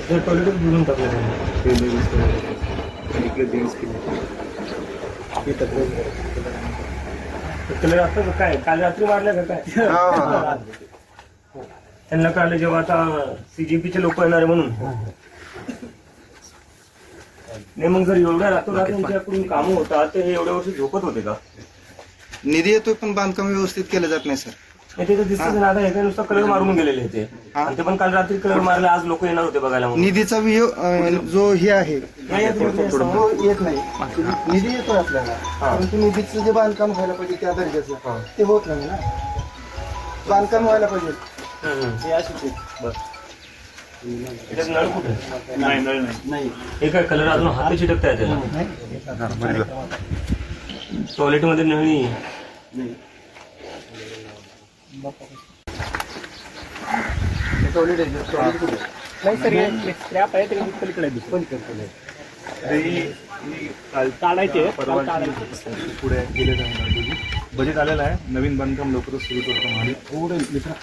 टॉयलेटच बुजून टाकलं त्यांनी इकडे जेंट्स केले आता काय काल रात्री मारल्या का काय त्यांना कळलं जेव्हा आता सीजीपीचे लोक येणार आहे म्हणून. नाही मग जर एवढ्या रातोरात त्यांच्याकडून कामं होतात तर हे एवढ्या वर्ष झोपत होते का? निधी येतोय पण बांधकाम व्यवस्थित केलं जात नाही सर. ते तर दिसतच ना आता हे नुसतं कलर मारून गेलेले होते आणि ते पण काल रात्री कलर मारले, आज लोक येणार होते बघायला म्हणून. निधीचा जो हे आहे नाही येत नाही. तो येत नाही. निधी येतोय आपल्याला परंतु निधीचं जे बांधकाम व्हायला पाहिजे त्या दर्जाचं ते होत नाही ना. बांधकाम व्हायला पाहिजे हे अशी त्याच्यात नळ कुठे? नाही नळ नाही. हे काय कलर अजून हात चिटकता येते टॉयलेटमध्ये नळी नाही सर स्क्रॅप आहे तरी पलीकडे काढायचे पुढे गेले जाणार. बजेट आलेलं आहे, नवीन बांधकाम लवकरच सुरू करतो आणि पुढे दिसणार.